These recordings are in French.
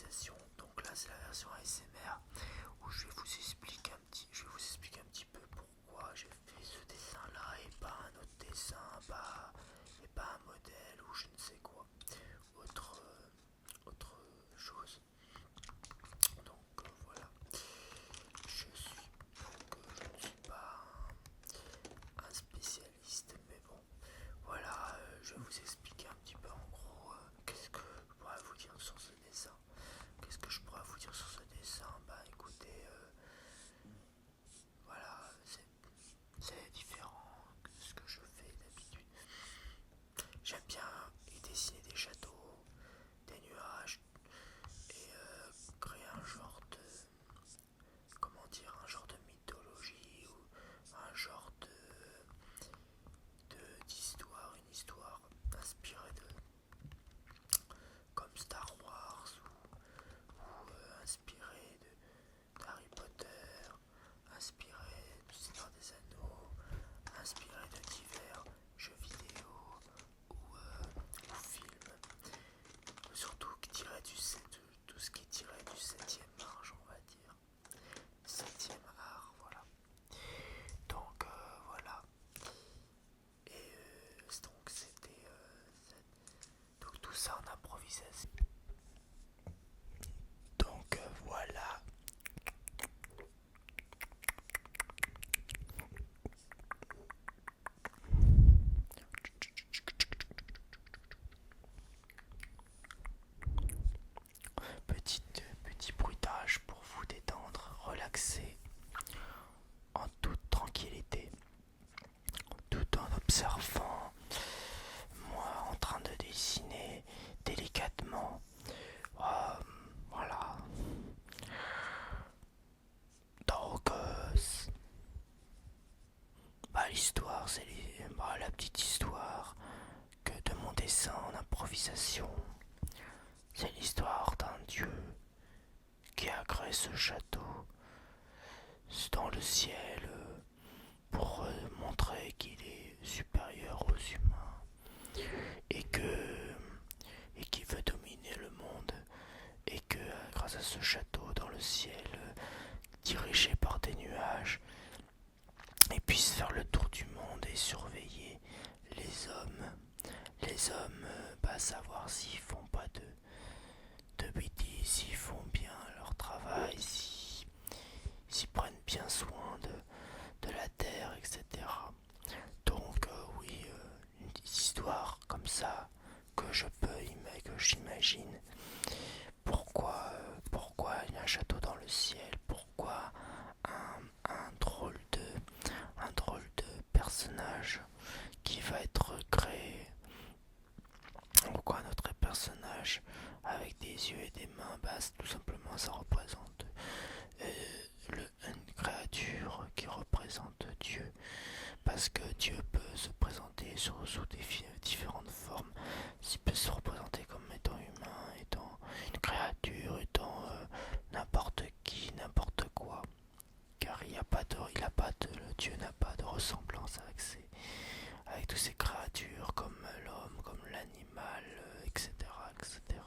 d'improvisation. Donc là c'est la version ASMR où je vais vous expliquer un petit peu pourquoi j'ai fait ce dessin là et pas un autre dessin, et pas un modèle ou je ne sais quoi, autre chose. Donc voilà, je ne suis pas un spécialiste, mais bon, voilà, je vais vous expliquer un petit peu en gros qu'est-ce que je pourrais vous dire sur ce dessin. Qu'est-ce que je pourrais vous dire sur ce dessin? Bah écoutez, voilà, c'est différent de ce que je fais d'habitude. J'aime bien dessiner des châteaux, des nuages et créer un genre de, comment dire, un genre de mythologie ou un genre d'histoire, une histoire inspirée comme Star Wars ou inspirée d'Harry Potter, inspirée du Seigneur des Anneaux, inspirée de divers jeux vidéo ou films, surtout tout ce qui est tiré du 7e art, on va dire. 7e art, voilà. Donc voilà. Et donc c'était donc tout ça en improvisation. Donc voilà. Petit bruitage pour vous détendre, relaxer en toute tranquillité, tout en observant moi en train de dessiner délicatement. Voilà. Donc, l'histoire, c'est la petite histoire que de mon dessin en improvisation. C'est l'histoire d'un dieu qui a créé ce château dans le ciel pour montrer qu'il est supérieur aux humains et qu'il veut dominer le monde et que grâce à ce château dans le ciel dirigé par des nuages, il puisse faire le tour du monde et surveiller les hommes. Les hommes, savoir s'ils font pas de bêtises, s'ils font bien leur travail, s'ils prennent bien soin de la terre, etc. Donc oui, une histoire comme ça que que j'imagine. Pourquoi il y a un château dans le ciel? Pourquoi un drôle de personnage qui va être créé? Pourquoi notre personnage avec des yeux et des mains? Tout simplement ça représente une créature qui représente Dieu, parce que Dieu peut se présenter sous différentes formes. Il peut se représenter comme étant humain, étant une créature, étant n'importe qui, n'importe quoi, car le Dieu n'a pas de ressemblance avec toutes ces créatures comme l'homme, comme l'animal, etc., etc.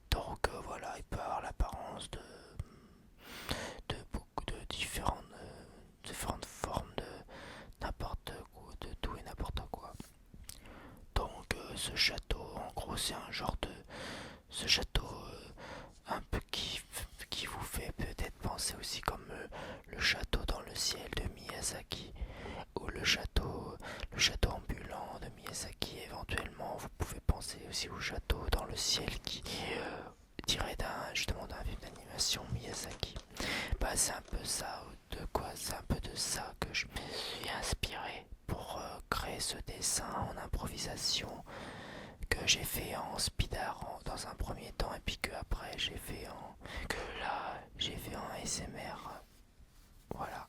Donc voilà, il peut avoir l'apparence de beaucoup de différentes formes de n'importe quoi, de tout et n'importe quoi. Donc ce château, en gros, c'est un genre de ce château un peu qui vous fait peut-être penser aussi comme le château dans le ciel de Miyazaki, ou le château ambulant de Miyazaki. Éventuellement, vous pouvez penser aussi au château dans le ciel qui est tiré justement d'un film d'animation Miyazaki. C'est un peu ça, c'est un peu de ça que je me suis inspiré pour créer ce dessin en improvisation que j'ai fait en speed art dans un premier temps, et puis que après j'ai fait en ASMR. Voilà.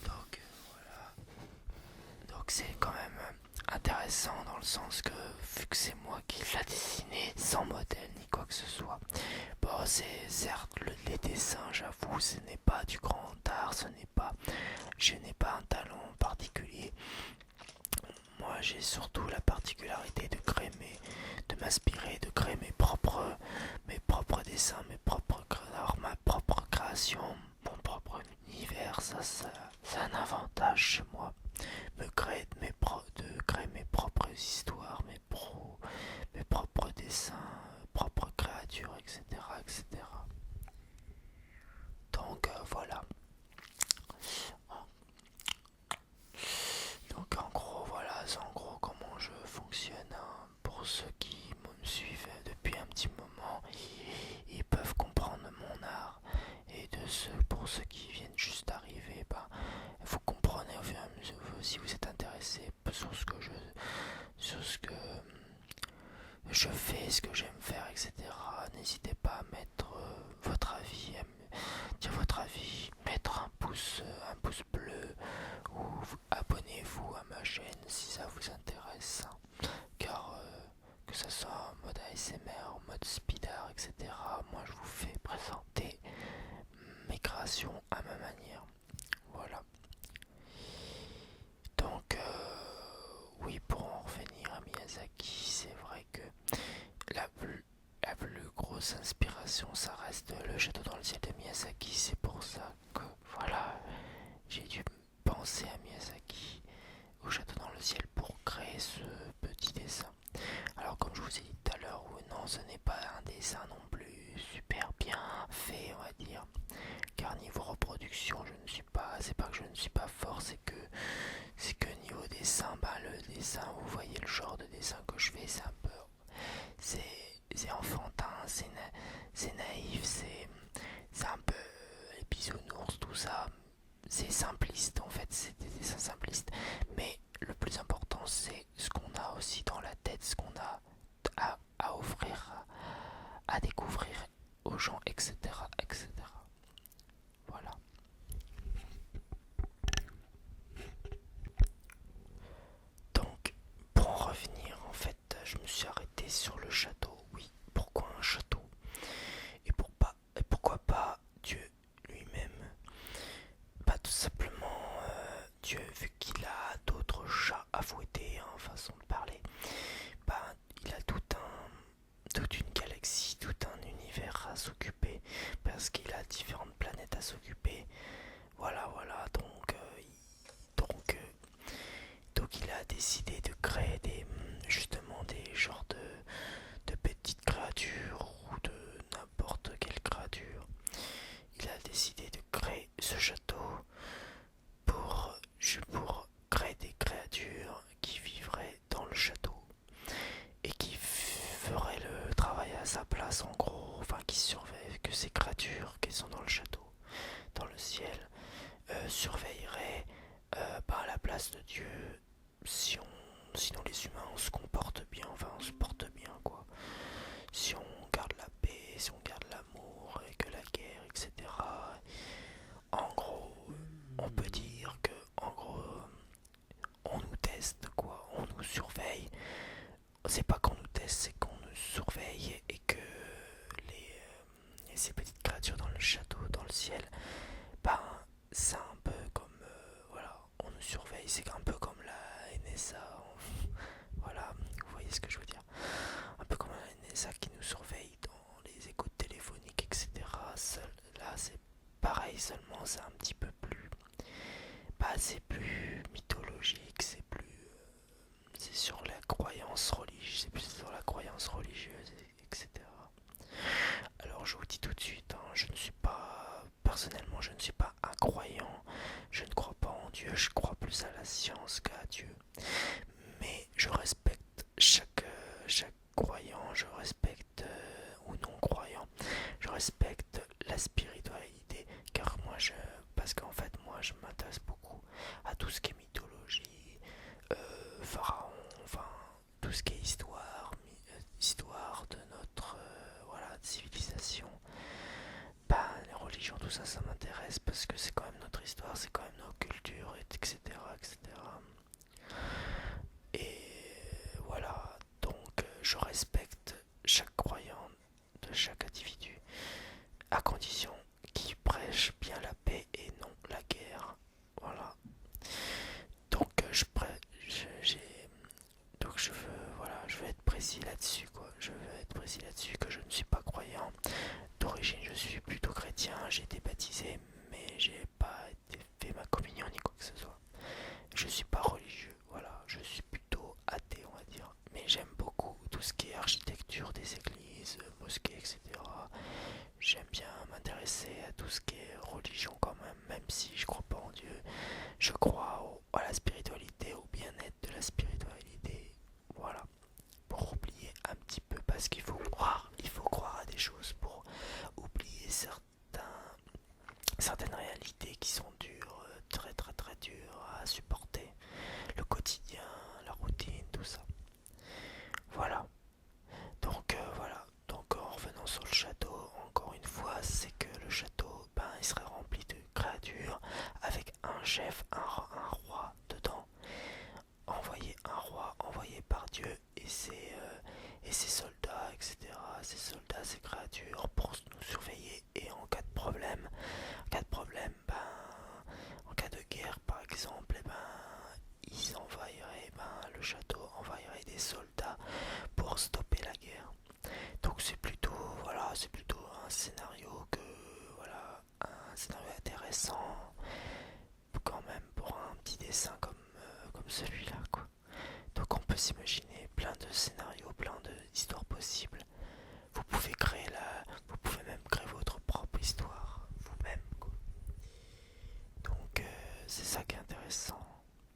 Donc voilà. Donc c'est quand même intéressant dans le sens que vu que c'est moi qui l'ai dessiné sans modèle ni quoi que ce soit. Bon, c'est certes les dessins, j'avoue, ce n'est pas du grand art, je n'ai pas un talent particulier. Moi moi j'ai surtout la particularité de m'inspirer, de créer mes propres dessins, alors ma propre création, mon propre univers. C'est un avantage chez moi. De créer mes propres histoires, mes propres dessins, propres créatures, etc., etc. Donc voilà. Donc en gros, voilà, c'est en gros comment je fonctionne, hein. Pour ceux qui me suivent depuis un petit moment, ils peuvent comprendre mon art. Et pour ceux qui viennent juste d'arriver, vous comprenez au fur et à mesure si vous êtes intéressé sur ce que je fais, ce que j'aime faire, etc. N'hésitez pas à mettre votre avis, dire votre avis, mettre un pouce bleu ou abonnez-vous à ma chaîne si ça vous intéresse, car que ça soit en mode ASMR, en mode speed art, etc. Moi je vous fais présenter mes créations à ma manière. Voilà. Donc oui, pour en revenir à Miyazaki, c'est vrai que la plus grosse inspiration, ça reste le château dans le ciel de Miyazaki. C'est pour ça que voilà, j'ai dû penser à Miyazaki, au château dans le ciel, pour créer ce petit dessin. Alors comme je vous ai dit tout à l'heure, non, ce n'est pas un dessin non plus super bien fait, on va dire, car niveau reproduction, c'est pas que je ne suis pas fort, c'est que niveau dessin, le dessin, vous voyez le genre de dessin que je fais, c'est un peu, c'est enfantin, c'est naïf, c'est un peu les bisounours, tout ça. C'est simpliste, en fait, c'est des dessins simplistes. Mais le plus important, c'est ce qu'on a aussi dans la tête, ce qu'on a à offrir, à découvrir aux gens, etc., etc. Voilà. Donc, pour en revenir, en fait, je me suis arrêté sur le château. Oui, pourquoi un château? Et pourquoi pas Dieu lui-même? Pas tout simplement Dieu, vu qu'il a d'autres chats à fouetter, en façon de parler. Il a toute une galaxie, tout un univers à s'occuper, parce qu'il a différentes planètes à s'occuper. Voilà, donc, donc il a décidé de créer justement des genres de petites créatures ou de n'importe quelle créature. Il a décidé de créer ce château pour créer des créatures qui vivraient dans le château et qui feraient le travail à sa place, en gros, enfin qui surveillent que ces créatures qui sont dans le château, dans le ciel, surveilleraient la place de Dieu. Sinon les humains on se comporte bien, enfin on se porte bien, quoi. Si on garde la paix, si on garde l'amour et que la guerre, etc. En gros, on peut dire que en gros on nous teste, quoi, on nous surveille. C'est pas qu'on nous teste, c'est qu'on nous surveille et que ces petites créatures dans le château, dans le ciel, ben c'est un peu comme voilà, on nous surveille, c'est un peu comme la NSA. Voilà, vous voyez ce que je veux dire. Un peu comme la NSA qui nous surveille dans les écoutes téléphoniques, etc. Là, c'est pareil, seulement c'est un petit peu plus. C'est plus mythologique, c'est sur la croyance religieuse, c'est plus sur la croyance religieuse, etc. Alors je vous dis tout de suite, hein, personnellement, je ne suis pas un croyant, je ne crois pas en Dieu, je crois plus à la science qu'à Dieu. Mais je respecte chaque croyant, je respecte ou non croyant, je respecte la spiritualité, parce qu'en fait moi je m'intéresse beaucoup à tout ce qui est mythologie, pharaon, enfin tout ce qui est histoire de notre civilisation. Les religions, tout ça, ça m'intéresse parce que c'est quand même notre histoire, c'est quand même nos cultures, etc., etc. Et précis là-dessus, quoi. Je veux être précis là-dessus que je ne suis pas croyant. D'origine, je suis plutôt chrétien, j'ai été baptisé, mais j'ai pas fait ma communion ni quoi que ce soit. Je suis pas religieux, voilà, je suis plutôt athée, on va dire. Mais j'aime beaucoup tout ce qui est architecture des églises, mosquées, etc. J'aime bien m'intéresser à tout ce qui est religion quand même si je crois pas en Dieu. Je crois à la spiritualité, au bien-être de la spiritualité. Voilà, pour oublier un petit peu, parce il faut croire à des choses pour oublier certaines réalités qui sont dures, très très très dures à supporter. Le quotidien, la routine, tout ça. Voilà. Voilà. Donc en revenant sur le château, encore une fois, c'est que le château, il serait rempli de créatures avec un chef, un roi dedans. Un roi envoyé par Dieu et ses soldats, etc. Ces soldats, ces créatures pour nous surveiller et en cas de problème, en cas de guerre par exemple, ils envahiraient, le château envahirait des soldats pour stopper la guerre. Donc c'est plutôt un scénario un scénario intéressant quand même pour un petit dessin comme celui-là, quoi. Donc on peut s'imaginer plein de scénarios, plein d'histoires possibles. Vous pouvez même créer votre propre histoire vous-même, quoi. Donc c'est ça qui est intéressant.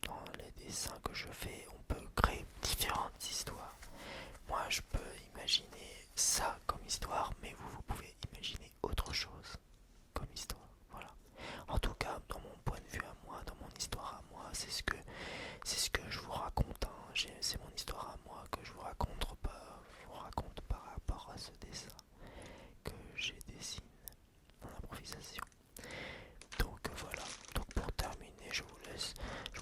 Dans les dessins que je fais, on peut créer différentes histoires. Moi, je peux imaginer ça comme histoire, mais vous pouvez imaginer autre chose comme histoire. Voilà. En tout cas, dans mon point de vue à moi, dans mon histoire à moi, c'est ce que je vous raconte, hein. C'est mon histoire à moi que je vous raconte par rapport à ce dessin que j'ai dessiné en improvisation. Donc voilà. Donc pour terminer, je vous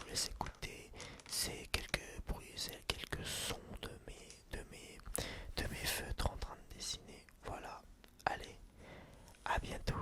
laisse écouter ces quelques bruits, ces quelques sons de mes feutres en train de dessiner. Voilà. Allez, à bientôt.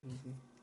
Mhm.